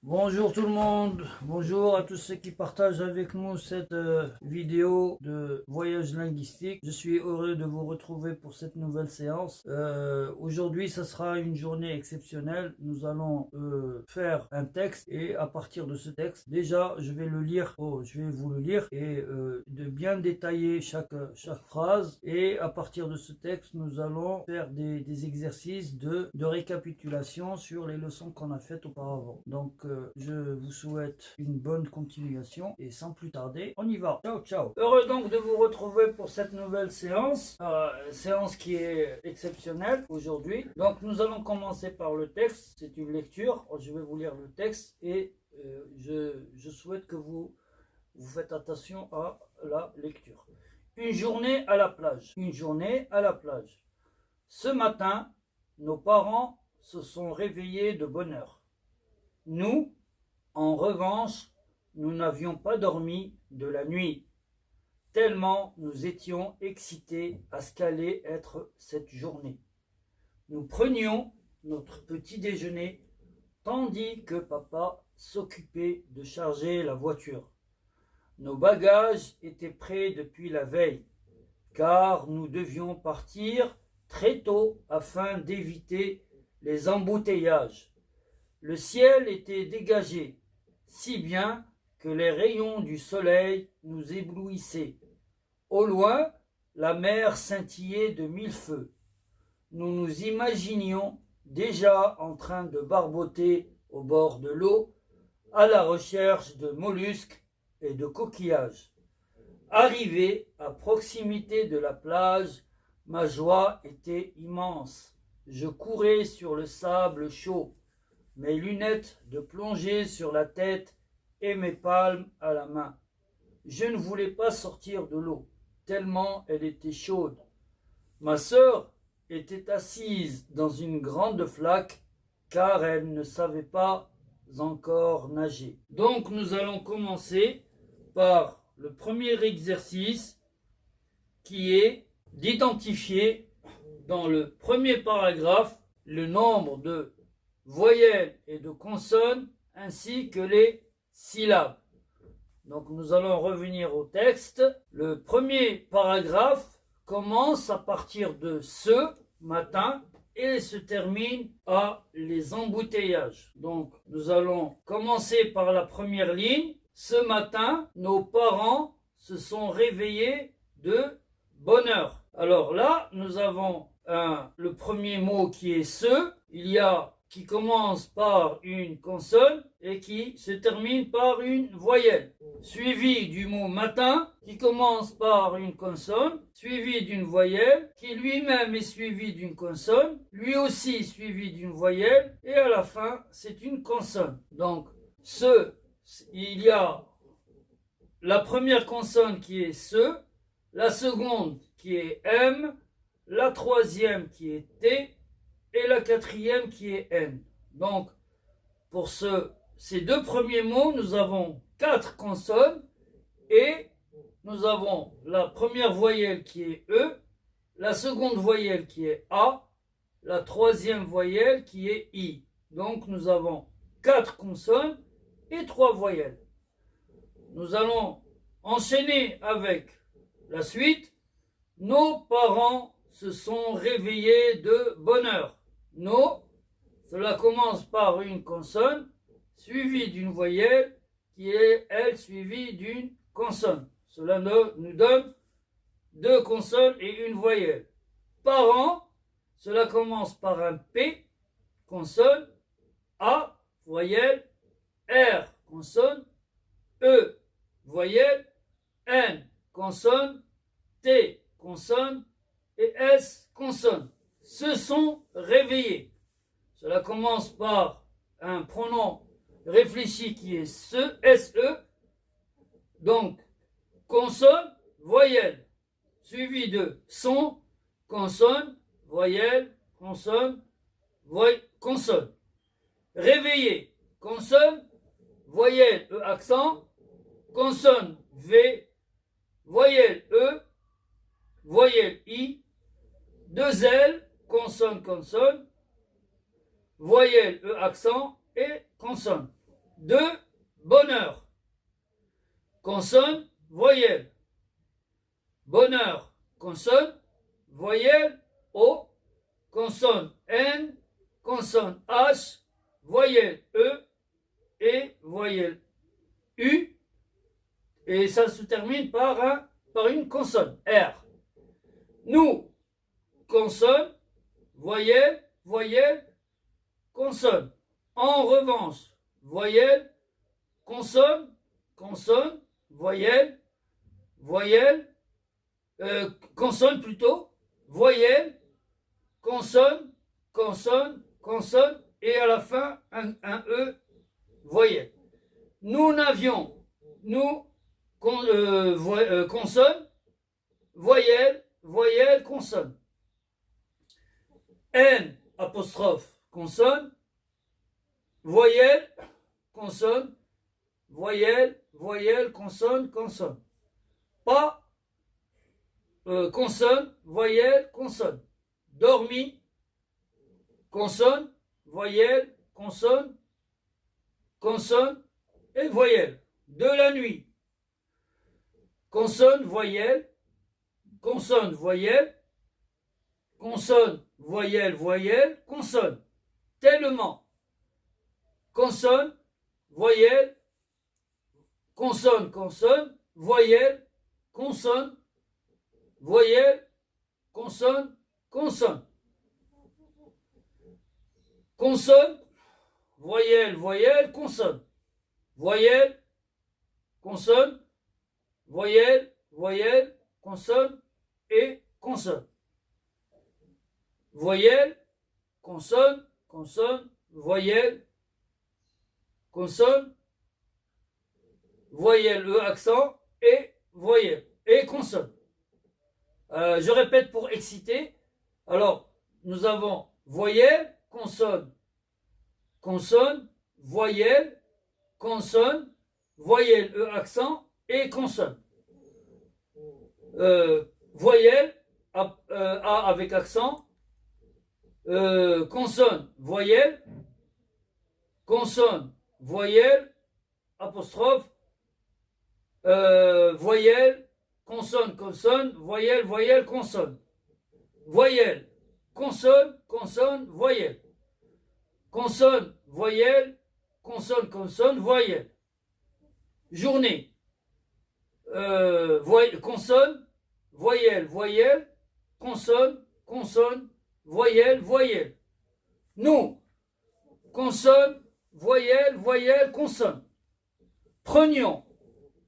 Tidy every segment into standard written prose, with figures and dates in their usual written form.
Bonjour tout le monde, bonjour à tous ceux qui partagent avec nous cette vidéo de voyage linguistique. Je suis heureux de vous retrouver pour cette nouvelle séance. Aujourd'hui, ce sera une journée exceptionnelle. Nous allons faire un texte et à partir de ce texte, déjà je vais vous le lire et de bien détailler chaque phrase. Et à partir de ce texte, nous allons faire des exercices de récapitulation sur les leçons qu'on a faites auparavant. Donc, je vous souhaite une bonne continuation et sans plus tarder, on y va. Ciao, ciao. Heureux donc de vous retrouver pour cette nouvelle séance, séance qui est exceptionnelle aujourd'hui. Donc, nous allons commencer par le texte. C'est une lecture. Je vais vous lire le texte et je souhaite que vous faites attention à la lecture. Une journée à la plage. Une journée à la plage. Ce matin, nos parents se sont réveillés de bonne heure. Nous, en revanche, nous n'avions pas dormi de la nuit, tellement nous étions excités à ce qu'allait être cette journée. Nous prenions notre petit déjeuner, tandis que papa s'occupait de charger la voiture. Nos bagages étaient prêts depuis la veille, car nous devions partir très tôt afin d'éviter les embouteillages. Le ciel était dégagé, si bien que les rayons du soleil nous éblouissaient. Au loin, la mer scintillait de mille feux. Nous nous imaginions déjà en train de barboter au bord de l'eau, à la recherche de mollusques et de coquillages. Arrivé à proximité de la plage, ma joie était immense. Je courais sur le sable chaud, mes lunettes de plongée sur la tête et mes palmes à la main. Je ne voulais pas sortir de l'eau, tellement elle était chaude. Ma sœur était assise dans une grande flaque, car elle ne savait pas encore nager. Donc nous allons commencer par le premier exercice qui est d'identifier dans le premier paragraphe le nombre de voyelles et de consonnes ainsi que les syllabes. Donc nous allons revenir au texte. Le premier paragraphe commence à partir de ce matin et se termine à les embouteillages. Donc nous allons commencer par la première ligne. Ce matin, nos parents se sont réveillés de bonne heure. Alors là, nous avons le premier mot qui est ce. Il y a qui commence par une consonne et qui se termine par une voyelle, suivi du mot matin qui commence par une consonne, suivi d'une voyelle, qui lui-même est suivi d'une consonne, lui aussi suivi d'une voyelle, et à la fin, c'est une consonne. Donc, il y a la première consonne qui est ce, la seconde qui est M, la troisième qui est T, et la quatrième qui est N. Donc, pour ces deux premiers mots, nous avons 4 consonnes et nous avons la première voyelle qui est E, la seconde voyelle qui est A, la troisième voyelle qui est I. Donc, nous avons 4 consonnes et 3 voyelles. Nous allons enchaîner avec la suite. Nos parents se sont réveillés de bonne heure. Nos, cela commence par une consonne suivie d'une voyelle qui est, elle, suivie d'une consonne. Cela nous donne 2 consonnes et une voyelle. Parents, cela commence par un P, consonne, A, voyelle, R, consonne, E, voyelle, N, consonne, T, consonne et S, consonne. Se sont réveillés. Cela commence par un pronom réfléchi qui est SE. Donc, consonne, voyelle, suivi de son, consonne, voyelle, consonne, consonne. Réveillé, consonne, voyelle, E accent, consonne, V, voyelle, E, voyelle, I, 2 L, consonne, consonne, voyelle, E accent et consonne. de bonheur. Consonne, voyelle. Bonheur, consonne, voyelle, O, consonne N, consonne H, voyelle E et voyelle U. Et ça se termine par une consonne, R. Nous, consonne, voyelle, voyelle, consonne. En revanche, voyelle, consonne, consonne, voyelle, voyelle, consonne plutôt, voyelle, consonne, consonne, consonne, et à la fin, un E, voyelle. Nous n'avions, consonne, voyelle, voyelle, consonne. N, apostrophe, consonne, voyelle, consonne, voyelle, voyelle, consonne, consonne. Pas, consonne, voyelle, consonne. Dormi, consonne, voyelle, consonne, consonne et voyelle. De la nuit, consonne, voyelle, consonne, voyelle, consonne, voyelle, voyelle, consonne. Tellement, consonne, voyelle, consonne, consonne, voyelle, consonne, voyelle, consonne, consonne. Consonne, voyelle, voyelle, consonne. Voyelle, consonne, voyelle, voyelle, consonne et consonne. Voyelle, consonne, consonne, voyelle, consonne, voyelle, E accent et voyelle et consonne. Je répète pour exciter. Alors, nous avons voyelle, consonne, consonne, voyelle, consonne, voyelle, E accent et consonne. Voyelle, A avec accent, consonne, voyelle, consonne, voyelle, apostrophe, voyelle, consonne, consonne, voyelle, voyelle, consonne. Voyelle, consonne, consonne, voyelle. Consonne, voyelle, consonne, consonne, voyelle. Journée, consonne, voyelle, voyelle, consonne, consonne, voyelle, voyelle. Nous, consonne, voyelle, voyelle, consonne. Prenions,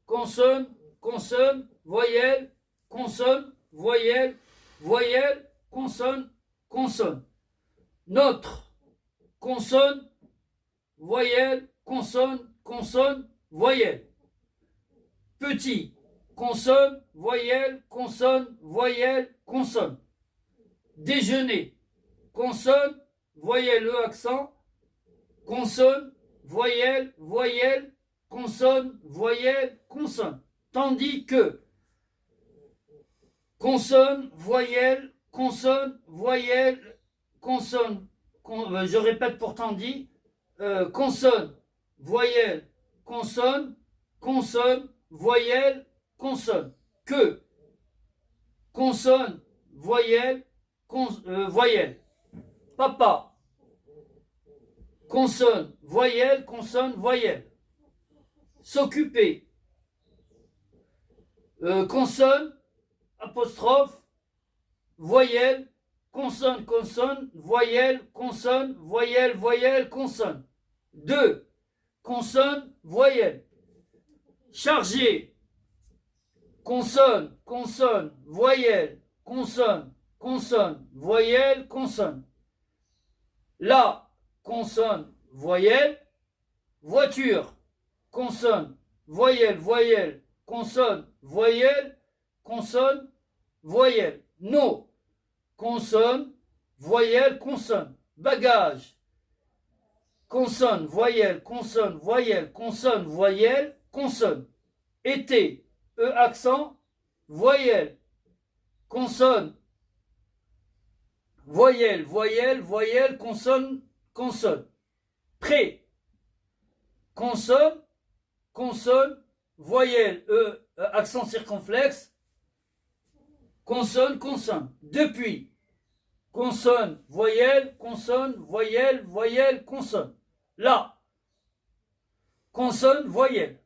consonne, consonne, voyelle, consonne, voyelle, voyelle, consonne, consonne. Notre, consonne, voyelle, consonne, consonne, voyelle. Petit, consonne, voyelle, consonne, voyelle, consonne. Déjeuner, consonne, voyelle, E accent, consonne, voyelle, voyelle, consonne, voyelle, consonne. Tandis que consonne, voyelle, consonne, voyelle, consonne, je répète pour tandis, consonne, voyelle, consonne, consonne, voyelle, consonne. Que, consonne, voyelle, voyelle. Papa, consonne, voyelle, consonne, voyelle. S'occuper, consonne, apostrophe, voyelle, consonne, consonne, voyelle, consonne, voyelle, voyelle, consonne. 2. Consonne, voyelle. Charger, consonne, consonne, voyelle, consonne, consonne, voyelle, consonne. La, consonne, voyelle. Voiture, consonne, voyelle, voyelle, consonne, voyelle, consonne, voyelle. No, consonne, voyelle, consonne. Bagage, consonne, voyelle, consonne, voyelle, consonne, voyelle, consonne. Été, E accent, voyelle, consonne, voyelle, voyelle, voyelle, consonne, consonne. Prêt, consonne, consonne, voyelle, accent circonflexe, consonne, consonne. Depuis, consonne, voyelle, voyelle, consonne. Là, consonne, voyelle.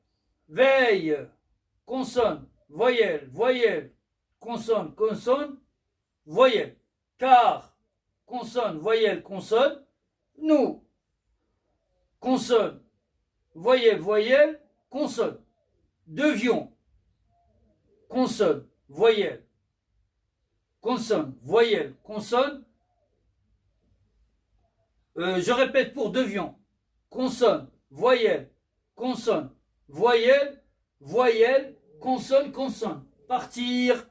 Veille, consonne, voyelle, consonne, consonne, voyelle. Car, consonne, voyelle, consonne. Nous, consonne, voyelle, consonne. Devions, consonne, voyelle, consonne. Je répète pour devions. Consonne, voyelle, consonne, voyelle, consonne. Partir,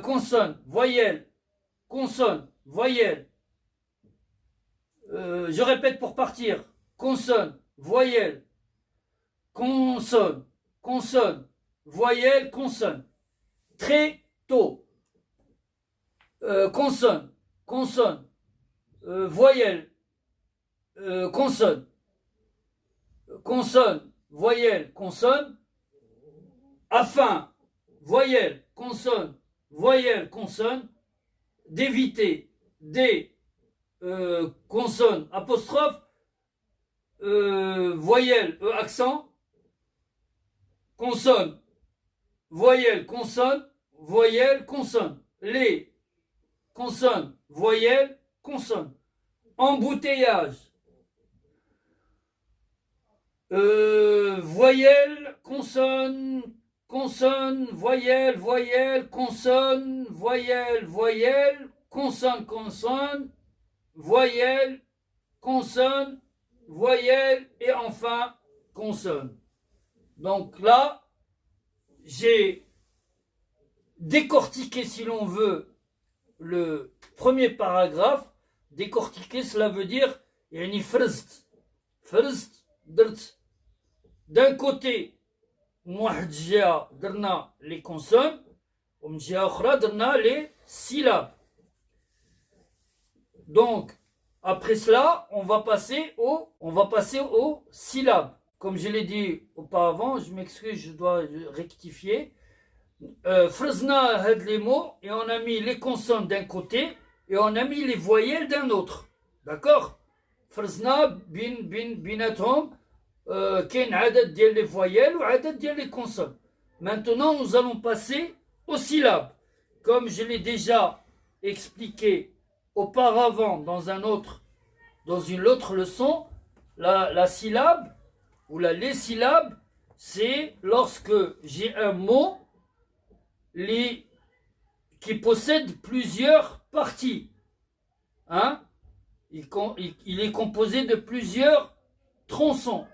consonne, voyelle, je répète pour partir. Consonne, voyelle, consonne, voyelle, consonne. Très tôt. Consonne, voyelle, consonne, voyelle, consonne. Afin, voyelle, consonne, d'éviter des consonnes apostrophe, voyelle, accent, consonne, voyelle, consonne. Les consonnes, voyelle, consonne. Embouteillage. Voyelle, consonne, voyelle, consonne, voyelle, consonne, voyelle, consonne, voyelle et enfin consonne. Donc là, j'ai décortiqué, si l'on veut, le premier paragraphe. Décortiquer, cela veut dire yani فرزت درت. D'un côté من واحد الجهة درنا les consonnes ومن جهة أخرى درنا les syllabes. Donc après cela, on va passer aux syllabes. Comme je l'ai dit auparavant, je m'excuse, je dois rectifier. Frezna had les mots et on a mis les consonnes d'un côté et on a mis les voyelles d'un autre. D'accord? Frezna binatom kain adad dial les voyelles ou adad dial les consonnes. Maintenant, nous allons passer aux syllabes. Comme je l'ai déjà expliqué auparavant dans une autre leçon, la syllabe ou les syllabes, c'est lorsque j'ai un mot qui possède plusieurs parties. Hein? Il est composé de plusieurs tronçons.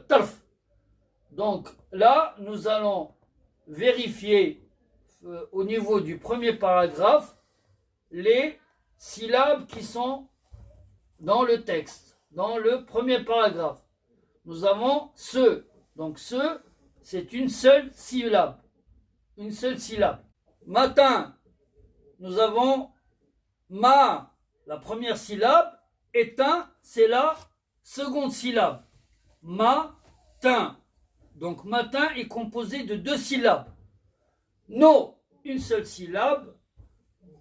Tarf. Donc là, nous allons vérifier au niveau du premier paragraphe les syllabes qui sont dans le texte, dans le premier paragraphe. Nous avons ce. Donc ce, c'est une seule syllabe. Une seule syllabe. Matin, nous avons ma, la première syllabe. Éteint, c'est la seconde syllabe. Matin. Donc matin est composé de deux syllabes. No, une seule syllabe.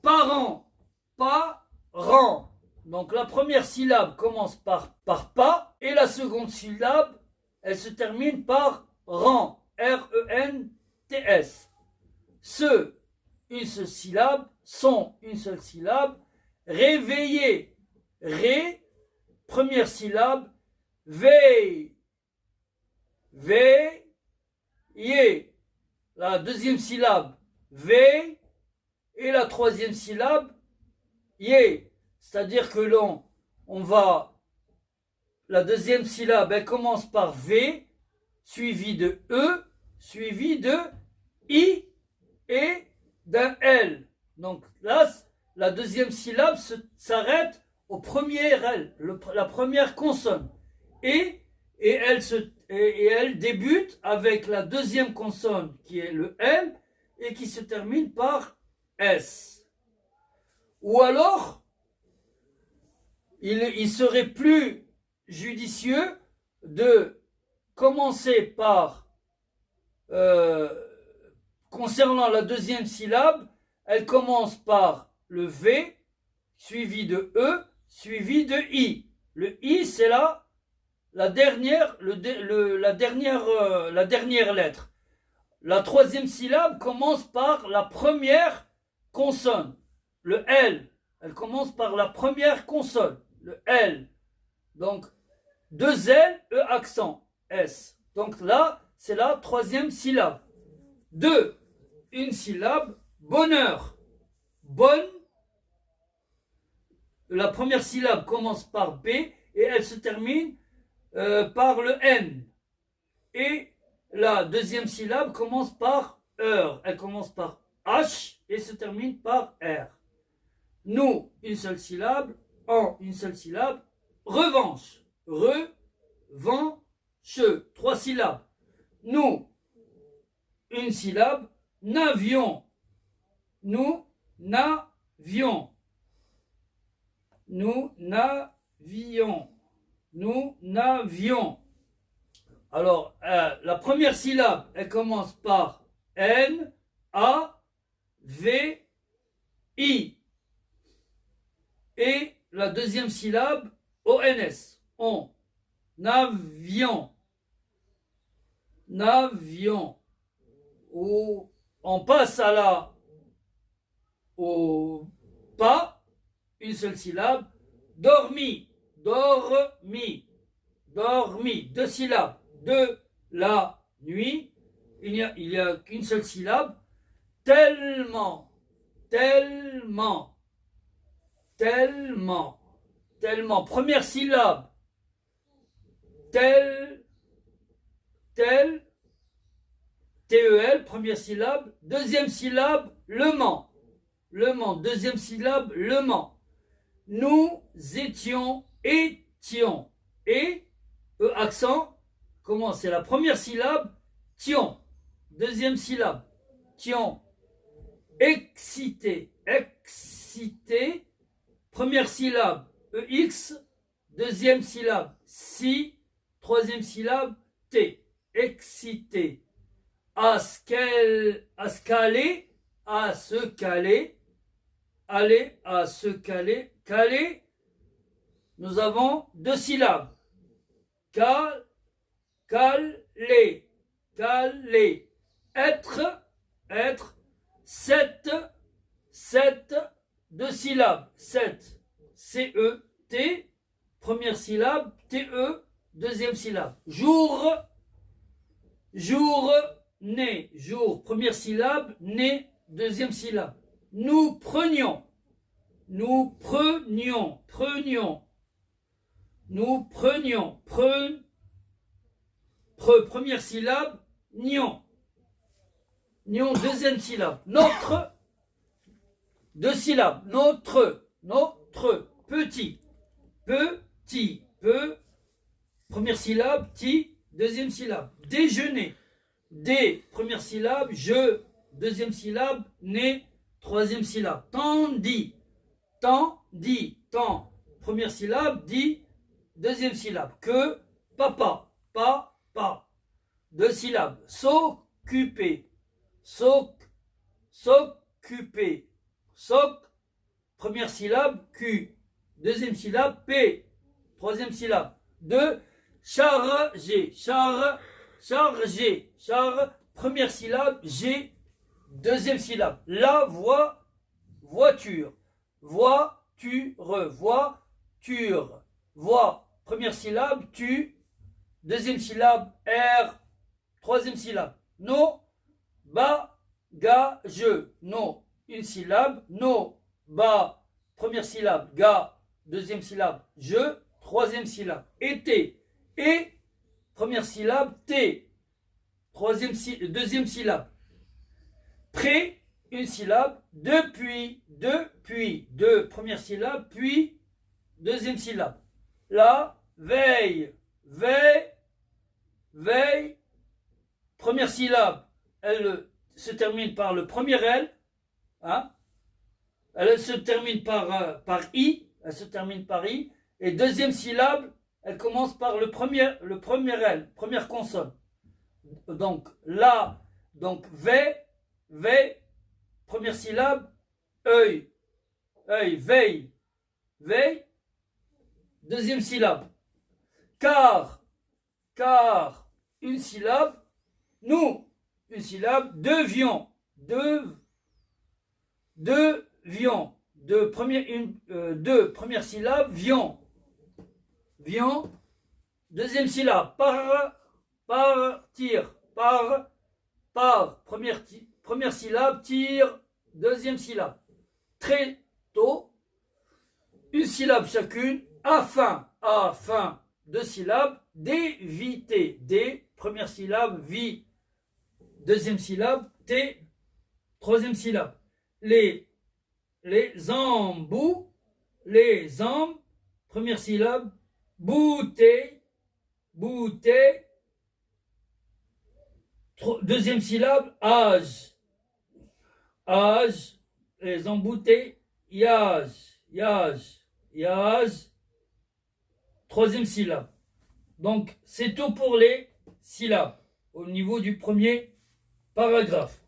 Parent, parent. Donc la première syllabe commence par pas et la seconde syllabe, elle se termine par rent. R-E-N-T-S. Ce, une seule syllabe. Son, une seule syllabe. Réveiller. Ré, première syllabe. Veille. Veiller. La deuxième syllabe. Veille. Et la troisième syllabe. Yé. C'est-à-dire que la deuxième syllabe, elle commence par V, suivi de E, suivi de I et d'un L. Donc là, la deuxième syllabe s'arrête au premier L, la première consonne. Et elle débute avec la deuxième consonne qui est le L et qui se termine par S. Ou alors, il serait plus judicieux de commencer par, concernant la deuxième syllabe, elle commence par le V, suivi de E, suivi de I. Le I, c'est la dernière lettre. La troisième syllabe commence par la première consonne. Le L, elle commence par la première consonne. Le L. Donc, deux L, E accent, S. Donc là, c'est la troisième syllabe. Deux, une syllabe, bonheur. Bonne. La première syllabe commence par B et elle se termine par le N. Et la deuxième syllabe commence par heure. Elle commence par H et se termine par R. Nous, une seule syllabe. En, une seule syllabe. Revanche. Revanche. Trois syllabes. Nous, une syllabe. N'avions. Nous n'avions. Nous n'avions. Nous n'avions. Alors, la première syllabe, elle commence par N, A, V, I. Et la deuxième syllabe, ONS. On. N'avions. N'avions. On passe au pas, une seule syllabe. Dormi. Dormi. Dormi. Deux syllabes. De la nuit. Il n'y a qu'une seule syllabe. Tellement. Tellement. Tellement. Tellement. Première syllabe. Tel. Tel. T-E-L. Première syllabe. Deuxième syllabe. Le Mans. Le Mans. Deuxième syllabe. Le Mans. Nous étions. Étions. Et. E accent. Comment? C'est la première syllabe. Tion. Deuxième syllabe. Tion. Excité. Excité. Première syllabe. EX. Deuxième syllabe. Si. Troisième syllabe. T. Excité. À se caler. À se caler. Aller. À se caler. Caler. Nous avons deux syllabes. Caler, caler, être, sept, deux syllabes, sept, C-E-T, première syllabe, T-E, deuxième syllabe, jour, journée, jour, première syllabe, né, deuxième syllabe, nous prenions, première syllabe, nion. Nion, deuxième syllabe. Notre, deux syllabes. Notre, petit. Petit, peu. Première syllabe, ti, deuxième syllabe. Déjeuner. Dé, première syllabe. Je, deuxième syllabe. Né, troisième syllabe. Tandis. Temps. Première syllabe. Dit, deuxième syllabe. Que, papa. Pas. Deux syllabes. S'occuper. S'occuper. Première syllabe. Q. Deuxième syllabe. P. Troisième syllabe. De. Charger. Charger. Première syllabe. G. Deuxième syllabe. La voiture. Voiture. Voix. Première syllabe. Tu. Deuxième syllabe, R. Troisième syllabe, nos bagages. No, une syllabe, nos bas. Première syllabe, ga. Deuxième syllabe, je. Troisième syllabe, été. Et. Première syllabe, T. Deuxième syllabe. Près, une syllabe, depuis. Deux. Première syllabe, puis. Deuxième syllabe. La veille. Veille, première syllabe, elle se termine par le premier L, hein? Elle se termine par I, et deuxième syllabe, elle commence par le premier L, première consonne. Donc là, donc V, première syllabe, œil, veille, deuxième syllabe. Car, une syllabe, nous, une syllabe, devions, première syllabe, vions, deuxième syllabe, partir, première syllabe, tire, deuxième syllabe. Très tôt, une syllabe chacune, afin, deux syllabes, d'éviter, première syllabe, vie, deuxième syllabe, T, troisième syllabe. Les embouts, première syllabe, bouteille, deuxième syllabe, âge, les embouteillages, troisième syllabe. Donc c'est tout pour les syllabes au niveau du premier paragraphe.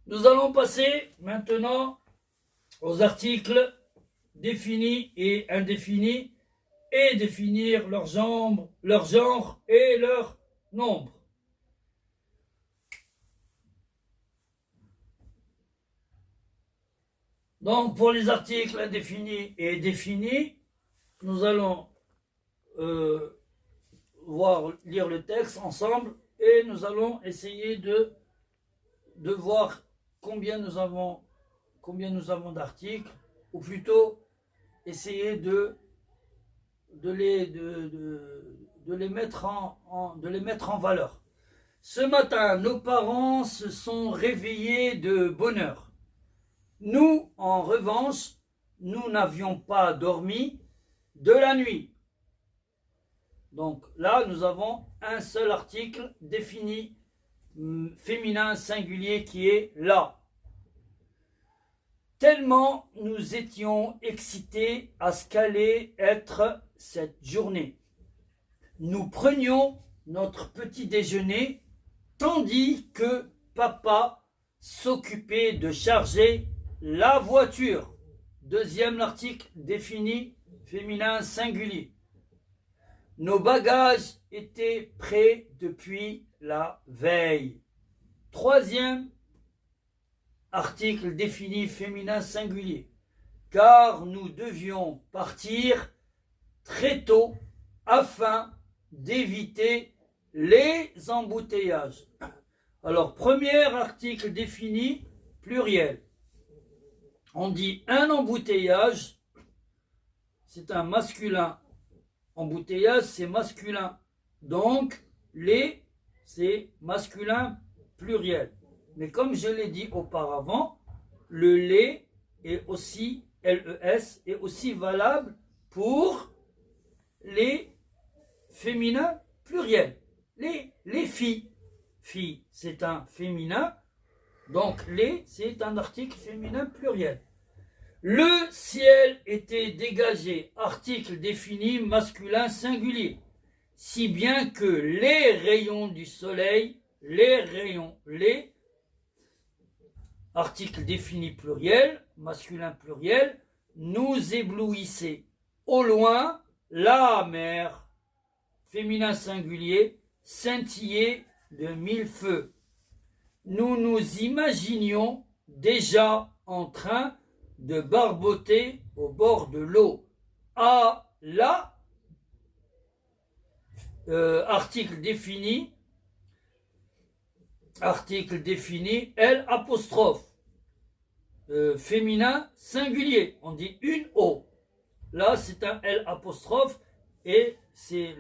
Nous allons passer maintenant aux articles définis et indéfinis et définir leur genre et leur nombre. Donc pour les articles indéfinis et définis, nous allons lire le texte ensemble et nous allons essayer de voir combien nous avons d'articles, ou plutôt essayer de les mettre en valeur. Ce matin, nos parents se sont réveillés de bonne heure. Nous, en revanche, nous n'avions pas dormi de la nuit. Donc là, nous avons un seul article défini féminin singulier qui est là. Tellement nous étions excités à ce qu'allait être cette journée. Nous prenions notre petit déjeuner tandis que papa s'occupait de charger la voiture. Deuxième article défini féminin singulier. Nos bagages étaient prêts depuis la veille. Troisième article défini féminin singulier. Car nous devions partir très tôt afin d'éviter les embouteillages. Alors, premier article défini pluriel. On dit un embouteillage, c'est un masculin. Embouteillage, c'est masculin. Donc, les, c'est masculin pluriel. Mais comme je l'ai dit auparavant, le les est aussi, LES, est aussi valable pour les féminins pluriels. Les filles. Filles, c'est un féminin. Donc, les, c'est un article féminin pluriel. Le ciel était dégagé, article défini masculin singulier, si bien que les rayons du soleil, les, article défini pluriel, masculin pluriel, nous éblouissaient. Au loin, la mer, féminin singulier, scintillait de mille feux. Nous nous imaginions déjà en train de barboter au bord de l'eau. À la, article défini, L apostrophe, féminin singulier, on dit une eau. Là, c'est un L apostrophe et c'est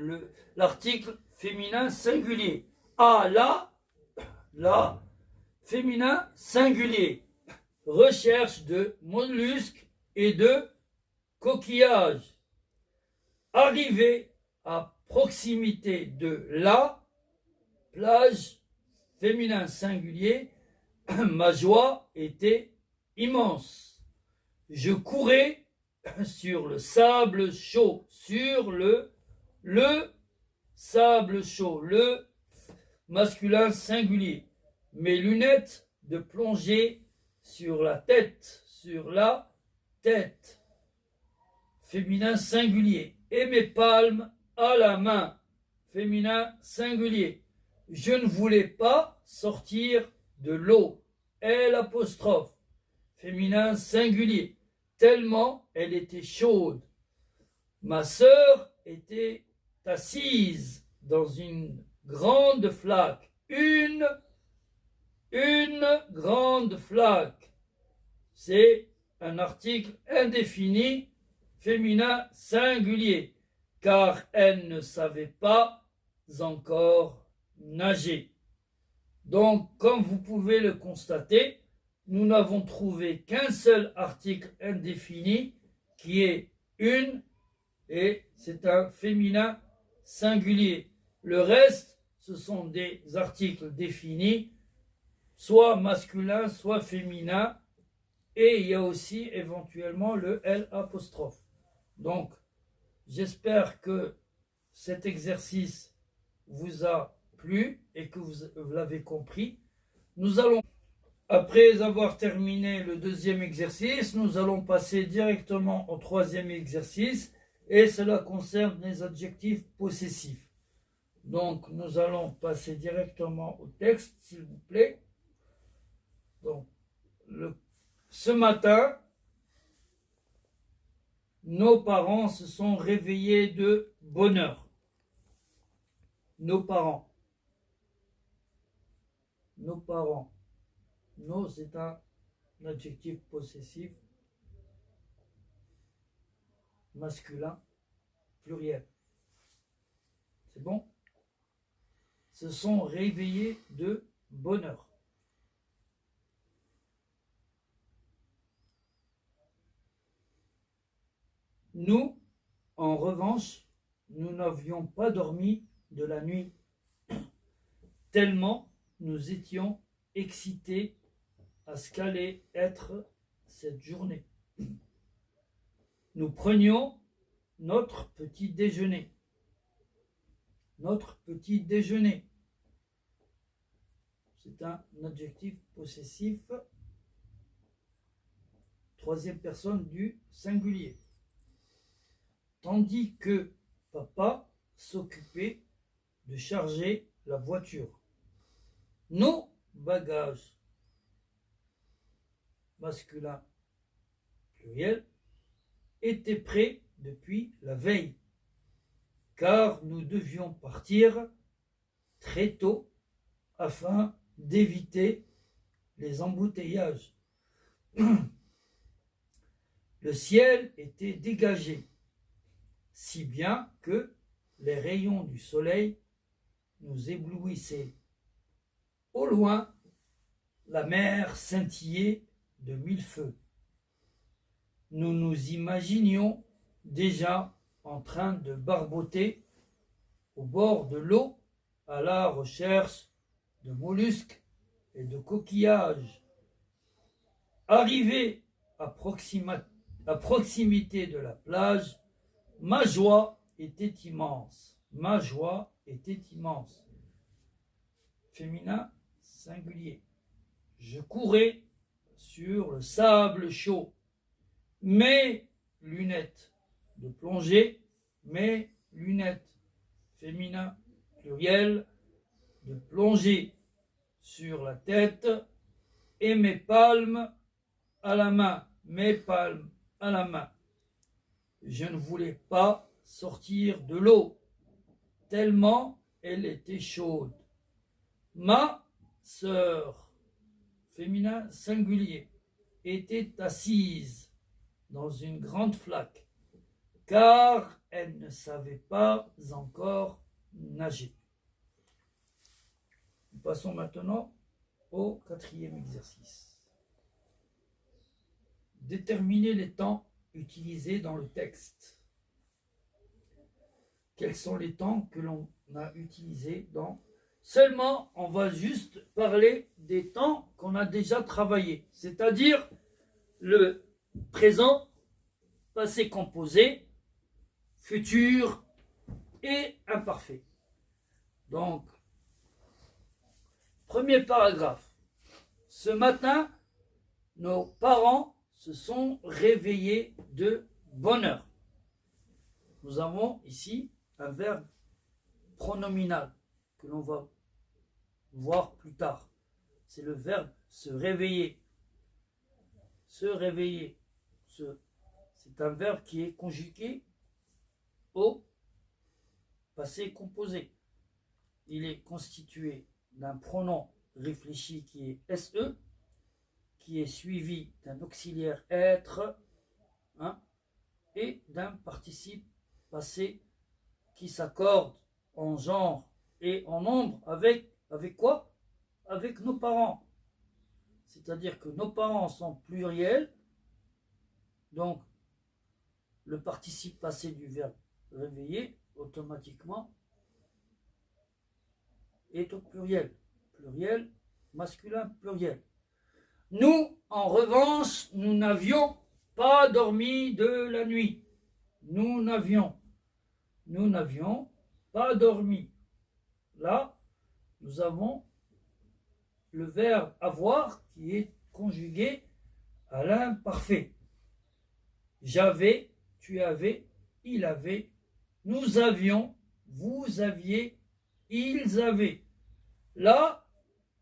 l'article féminin singulier. À la, féminin singulier. Recherche de mollusques et de coquillages. Arrivé à proximité de la plage, féminin singulier, ma joie était immense. Je courais sur le sable chaud, sur le Le sable chaud, le masculin singulier. Mes lunettes de plongée sur la tête, féminin singulier. Et mes palmes à la main, féminin singulier. Je ne voulais pas sortir de l'eau, L', féminin singulier, tellement elle était chaude. Ma sœur était assise dans une grande flaque, une grande flaque. C'est un article indéfini, féminin singulier, car elle ne savait pas encore nager. Donc, comme vous pouvez le constater, nous n'avons trouvé qu'un seul article indéfini qui est une, et c'est un féminin singulier. Le reste, ce sont des articles définis, soit masculin, soit féminin, et il y a aussi éventuellement le L'. Donc, j'espère que cet exercice vous a plu et que vous l'avez compris. Nous allons, après avoir terminé le deuxième exercice, nous allons passer directement au troisième exercice, et cela concerne les adjectifs possessifs. Donc, nous allons passer directement au texte, s'il vous plaît. Donc, ce matin, nos parents se sont réveillés de bonne heure. Nos parents. Nos parents. Nos, c'est un adjectif possessif masculin pluriel. C'est bon? Se sont réveillés de bonne heure. Nous, en revanche, nous n'avions pas dormi de la nuit, tellement nous étions excités à ce qu'allait être cette journée. Nous prenions notre petit déjeuner. Notre petit déjeuner. C'est un adjectif possessif, troisième personne du singulier. Tandis que papa s'occupait de charger la voiture. Nos bagages, masculin pluriel, étaient prêts depuis la veille, car nous devions partir très tôt afin d'éviter les embouteillages. Le ciel était dégagé, si bien que les rayons du soleil nous éblouissaient. Au loin, la mer scintillait de mille feux. Nous nous imaginions déjà en train de barboter au bord de l'eau à la recherche de mollusques et de coquillages. Arrivé à proximité de la plage, ma joie était immense. Ma joie était immense. Féminin singulier. Je courais sur le sable chaud. Mes lunettes de plongée, mes lunettes, féminin pluriel, de plongée sur la tête, et mes palmes à la main, mes palmes à la main. Je ne voulais pas sortir de l'eau, tellement elle était chaude. Ma sœur, féminin singulier, était assise dans une grande flaque, car elle ne savait pas encore nager. Nous passons maintenant au quatrième exercice. Déterminer les temps utilisés dans le texte. Quels sont les temps que l'on a utilisés dans... Seulement, on va juste parler des temps qu'on a déjà travaillés, c'est-à-dire le présent, passé composé, futur et imparfait. Donc, premier paragraphe. Ce matin, nos parents se sont réveillés de bonne heure. Nous avons ici un verbe pronominal que l'on va voir plus tard. C'est le verbe se réveiller. Se réveiller. C'est un verbe qui est conjugué au passé composé. Il est constitué d'un pronom réfléchi qui est SE, qui est suivi d'un auxiliaire être, hein, et d'un participe passé qui s'accorde en genre et en nombre avec quoi? Avec nos parents. C'est-à-dire que nos parents sont pluriels, donc le participe passé du verbe réveiller automatiquement est au pluriel. Pluriel, masculin, pluriel. Nous, en revanche, nous n'avions pas dormi de la nuit. Nous n'avions pas dormi. Là, nous avons le verbe avoir qui est conjugué à l'imparfait. J'avais, tu avais, il avait, nous avions, vous aviez, ils avaient. Là,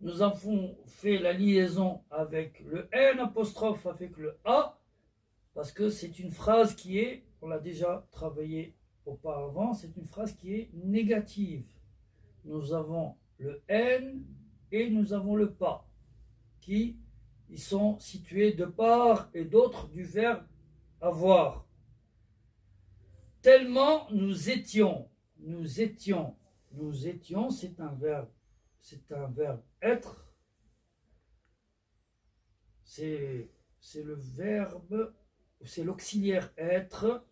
nous avons fait la liaison avec le N apostrophe avec le A, parce que c'est une phrase qui est, on l'a déjà travaillé auparavant, c'est une phrase qui est négative. Nous avons le N et nous avons le pas, qui ils sont situés de part et d'autre du verbe avoir. Tellement nous étions, c'est un verbe être. C'est le verbe, c'est l'auxiliaire être,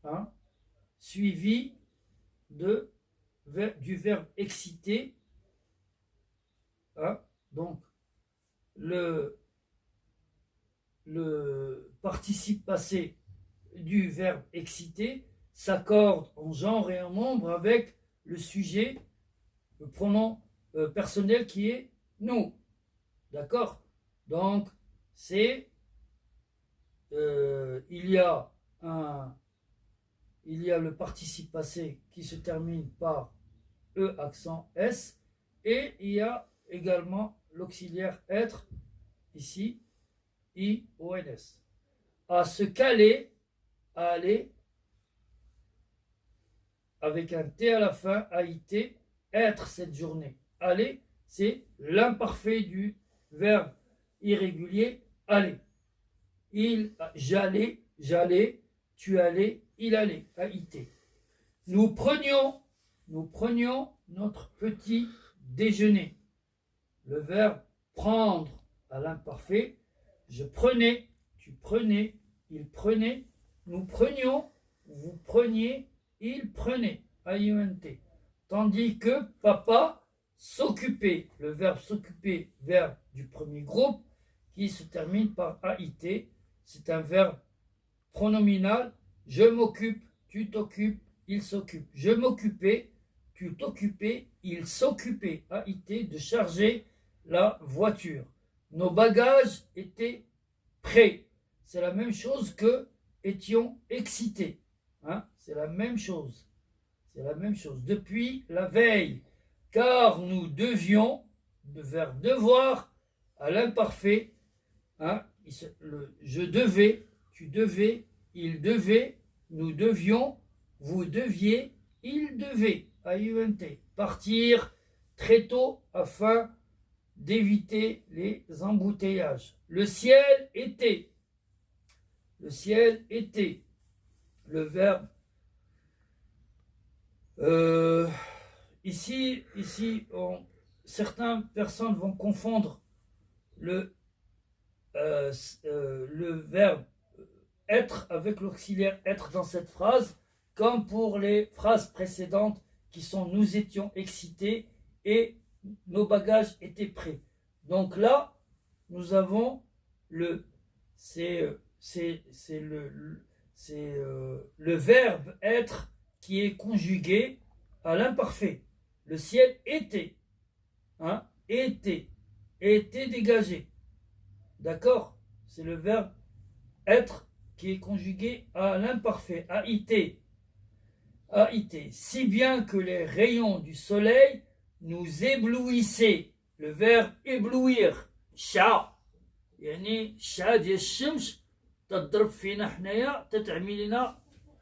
hein, suivi du verbe exciter. Hein, donc, le participe passé du verbe exciter s'accorde en genre et en nombre avec le sujet, le pronom personnel qui est nous. D'accord? Donc, c'est il y a le participe passé qui se termine par E accent S et il y a également l'auxiliaire être ici I-O-N-S. À se caler, à aller avec un T à la fin, A-I-T, être cette journée. Aller, c'est l'imparfait du verbe irrégulier aller. J'allais, tu allais, il allait, A-I-T. Nous prenions notre petit déjeuner. Le verbe prendre à l'imparfait. Je prenais, tu prenais, il prenait, nous prenions, vous preniez, il prenait, A-I-N-T. Tandis que papa s'occupait, le verbe s'occuper, verbe du premier groupe, qui se termine par A-I-T. C'est un verbe pronominal. Je m'occupe, tu t'occupes, il s'occupe. Je m'occupais, tu t'occupais, il s'occupait, A-I-T, de charger la voiture. Nos bagages étaient prêts. C'est la même chose que étions excités. Hein? C'est la même chose. C'est la même chose. Depuis la veille, car nous devions, le verbe devoir, à l'imparfait, hein? Je devais, tu devais, il devait, nous devions, vous deviez, il devait, A-U-N-T, partir très tôt afin d'éviter les embouteillages. Le ciel était, le verbe. Ici certaines personnes vont confondre le verbe être avec l'auxiliaire être dans cette phrase, comme pour les phrases précédentes qui sont nous étions excités et nos bagages étaient prêts. Donc là, nous avons le verbe être qui est conjugué à l'imparfait. Le ciel était, hein, était dégagé. D'accord? C'est le verbe être qui est conjugué à l'imparfait, AIT. AIT. Si bien que les rayons du soleil nous éblouissaient. Le verbe éblouir. شع. يعني شع ديال الشمس تضرب فينا حنايا تتعمي لنا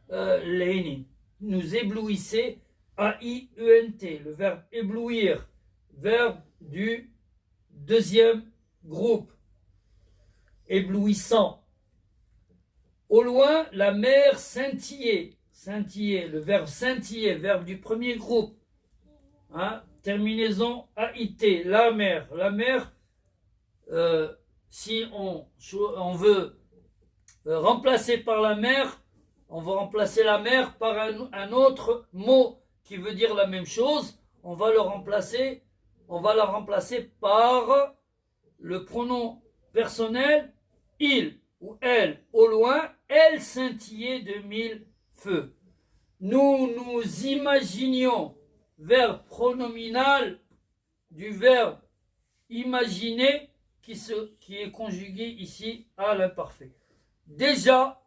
العينين. Nous éblouissait. AIENT. Le verbe éblouir. Verbe du deuxième groupe. Éblouissant. Au loin, la mer scintillait. Scintiller, le verbe scintiller, verbe du premier groupe. Hein? Terminaison AIT, la mer. La mer, si on veut remplacer par la mer, on va remplacer la mer par un autre mot qui veut dire la même chose. On va la remplacer par le pronom personnel il ou elle. Au loin, elle scintillait de mille feux. Nous nous imaginions, verbe pronominal du verbe imaginer qui est conjugué ici à l'imparfait. Déjà,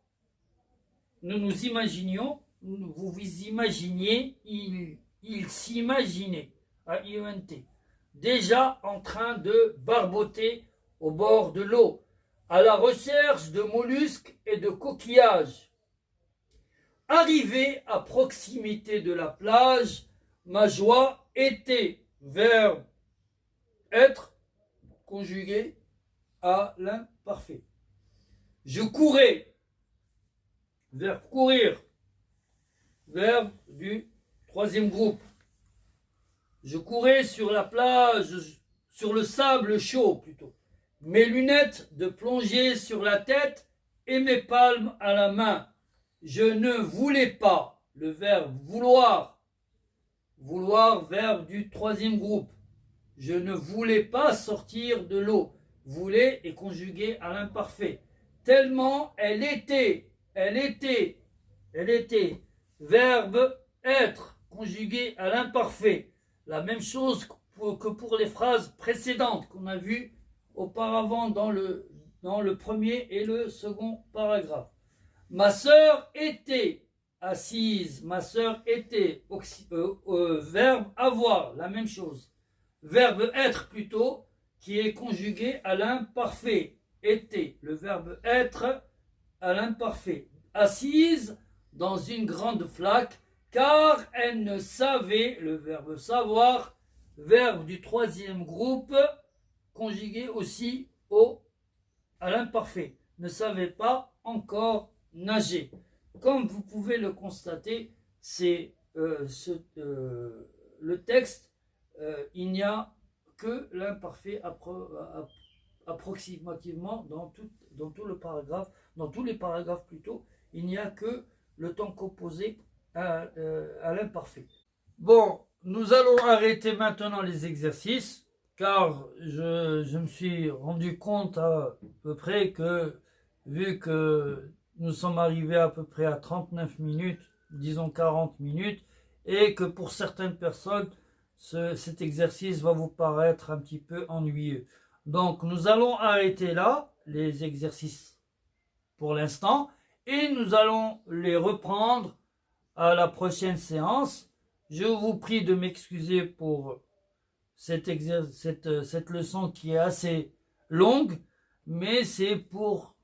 nous nous imaginions, vous vous imaginiez, il s'imaginait, A-I-E-N-T. Déjà en train de barboter au bord de l'eau, à la recherche de mollusques et de coquillages. Arrivé à proximité de la plage, ma joie était, verbe être, conjugué à l'imparfait. Je courais, verbe courir, verbe du troisième groupe. Je courais sur la plage, sur le sable chaud plutôt, mes lunettes de plongée sur la tête et mes palmes à la main. Je ne voulais pas, le verbe vouloir, vouloir, verbe du troisième groupe. Je ne voulais pas sortir de l'eau. Voulait est conjugué à l'imparfait. Tellement elle était, verbe être, conjugué à l'imparfait. La même chose que pour les phrases précédentes qu'on a vues auparavant dans le premier et le second paragraphe. Ma sœur était assise, ma sœur était, verbe avoir, la même chose. Verbe être plutôt, qui est conjugué à l'imparfait. Était, le verbe être à l'imparfait. Assise dans une grande flaque, car elle ne savait, le verbe savoir, verbe du troisième groupe, conjugué aussi à l'imparfait. Ne savait pas encore nager. Comme vous pouvez le constater, c'est le texte, il n'y a que l'imparfait approximativement dans tout le paragraphe, dans tous les paragraphes plutôt, il n'y a que le temps composé à l'imparfait. Bon, nous allons arrêter maintenant les exercices, car je me suis rendu compte à peu près que, vu que nous sommes arrivés à peu près à 39 minutes, disons 40 minutes, et que pour certaines personnes, cet exercice va vous paraître un petit peu ennuyeux. Donc nous allons arrêter là les exercices pour l'instant, et nous allons les reprendre à la prochaine séance. Je vous prie de m'excuser pour cette leçon qui est assez longue, mais c'est pour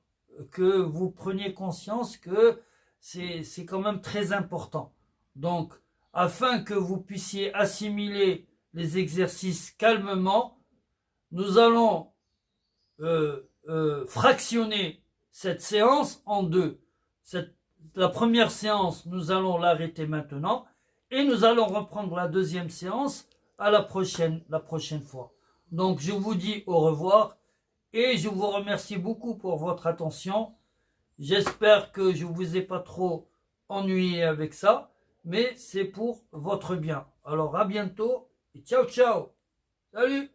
que vous preniez conscience que c'est quand même très important. Donc, afin que vous puissiez assimiler les exercices calmement, nous allons fractionner cette séance en deux. La première séance, nous allons l'arrêter maintenant, et nous allons reprendre la deuxième séance à la prochaine fois. Donc je vous dis au revoir et je vous remercie beaucoup pour votre attention. J'espère que je ne vous ai pas trop ennuyé avec ça, mais c'est pour votre bien. Alors à bientôt et ciao ciao. Salut.